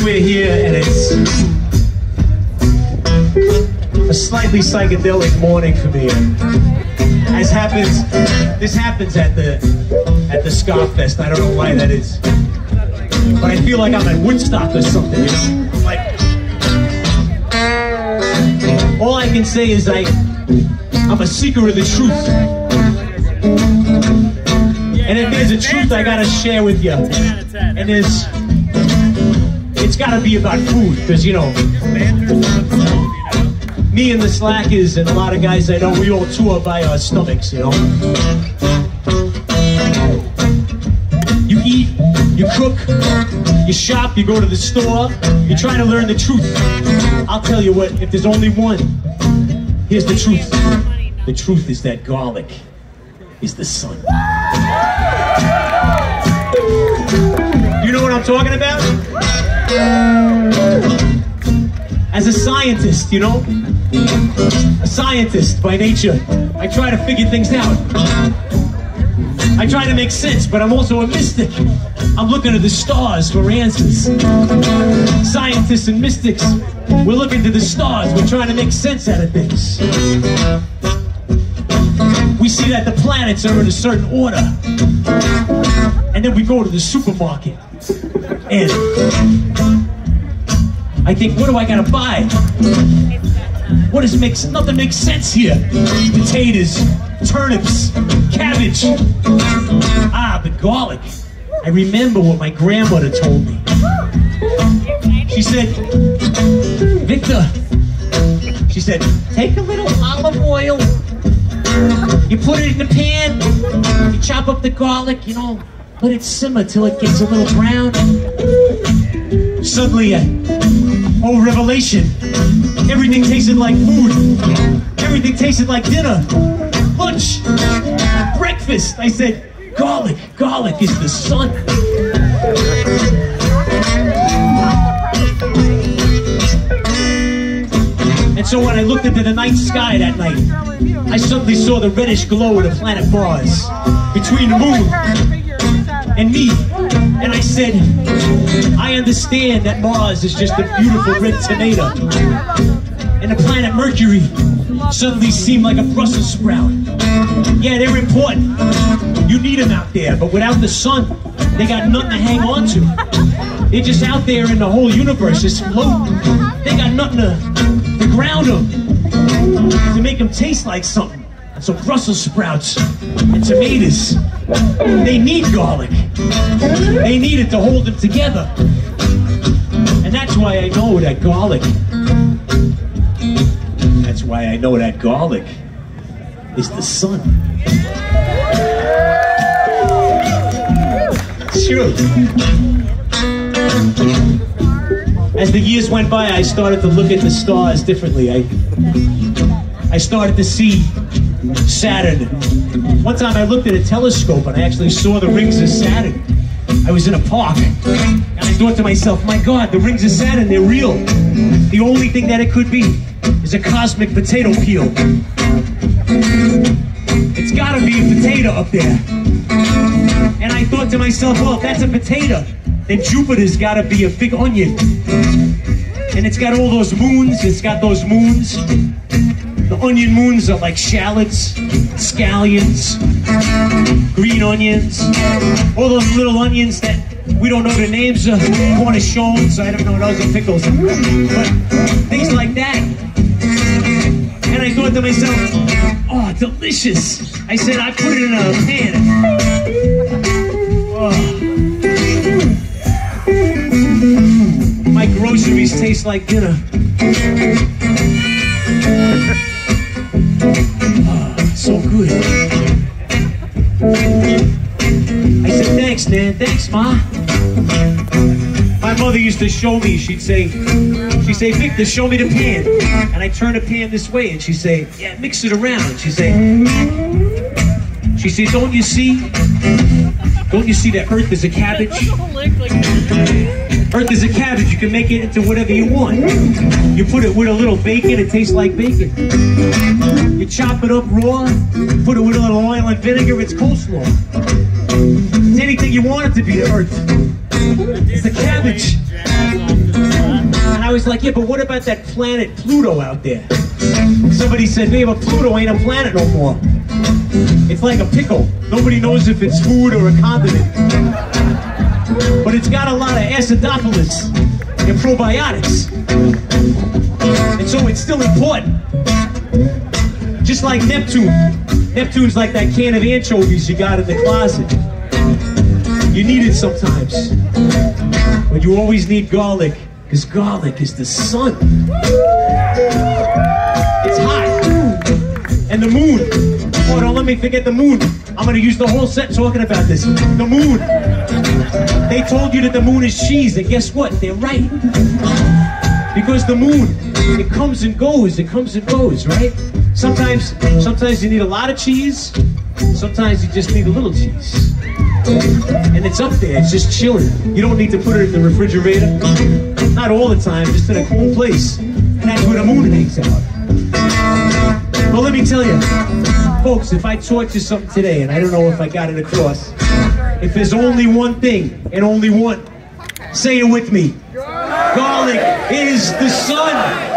we're here, and it's a slightly psychedelic morning for me. This happens at the Ska Fest. I don't know why that is, but I feel like I'm at Woodstock or something, you know? Like, all I can say is I'm a seeker of the truth. And if there's a truth I gotta share with you, and it's gotta be about food, because, you know, me and the Slackers and a lot of guys I know, we all tour by our stomachs, you know. You eat, you cook, you shop, you go to the store, you try to learn the truth. I'll tell you what, if there's only one, here's the truth. The truth is that garlic is the sun. You know what I'm talking about? As a scientist, you know? A scientist by nature, I try to figure things out. I try to make sense, but I'm also a mystic. I'm looking to the stars for answers. Scientists and mystics, we're looking to the stars. We're trying to make sense out of things. We see that the planets are in a certain order. And then we go to the supermarket. And I think, what do I gotta buy? Nothing makes sense here. Potatoes, turnips, cabbage. But garlic. I remember what my grandmother told me. She said, Victor, she said, take a little olive oil, you put it in the pan, you chop up the garlic, you know, let it simmer till it gets a little brown. Suddenly, oh, revelation. Everything tasted like food. Everything tasted like dinner, lunch, breakfast. I said, garlic is the sun. And so when I looked into the night sky that night, I suddenly saw the reddish glow of the planet Mars between the moon and me. And I said, I understand that Mars is just a beautiful red tomato. And the planet Mercury suddenly seemed like a Brussels sprout. Yeah, they're important. You need them out there, but without the sun, they got nothing to hang on to. They're just out there in the whole universe, just floating. They got nothing to ground them, to make them taste like something. And so Brussels sprouts and tomatoes, they need garlic. They need it to hold them together. And that's why I know that garlic, is the sun. It's true. As the years went by, I started to look at the stars differently. I started to see Saturn. One time I looked at a telescope and I actually saw the rings of Saturn. I was in a park and I thought to myself, my God, the rings of Saturn, they're real. The only thing that it could be is a cosmic potato peel. It's gotta be a potato up there. And I thought to myself, well, if that's a potato, then Jupiter's gotta be a big onion. And it's got all those moons, The onion moons are like shallots, scallions, green onions, all those little onions that we don't know the names of, cornichons, I don't know, those are pickles, but things like that. And I thought to myself, oh, delicious. I said, I put it in a pan. Oh. My groceries taste like dinner. So good. I said, thanks, Nan. Thanks, Ma. My mother used to show me, she'd say, Victor, show me the pan. And I turn the pan this way, and she'd say, yeah, mix it around. And she'd say, don't you see that Earth is a cabbage? Earth is a cabbage, you can make it into whatever you want. You put it with a little bacon, it tastes like bacon. You chop it up raw, put it with a little oil and vinegar, it's coleslaw. It's anything you want it to be, the Earth. It's a cabbage. I was like, yeah, but what about that planet Pluto out there? Somebody said, hey, but Pluto ain't a planet no more. It's like a pickle. Nobody knows if it's food or a condiment. But it's got a lot of acidophilus and probiotics. And so it's still important. Just like Neptune. Neptune's like that can of anchovies you got in the closet. You need it sometimes. But you always need garlic, because garlic is the sun. It's hot. And the moon. Oh, don't let me forget the moon. I'm going to use the whole set talking about this. The moon. They told you that the moon is cheese, and guess what? They're right. Because the moon, it comes and goes, right? Sometimes you need a lot of cheese, sometimes you just need a little cheese. And it's up there, it's just chilling. You don't need to put it in the refrigerator. Not all the time, just in a cool place. And that's where the moon hangs out. Well, let me tell you, folks, if I taught you something today, and I don't know if I got it across, if there's only one thing, and only one, say it with me. Garlic is the sun.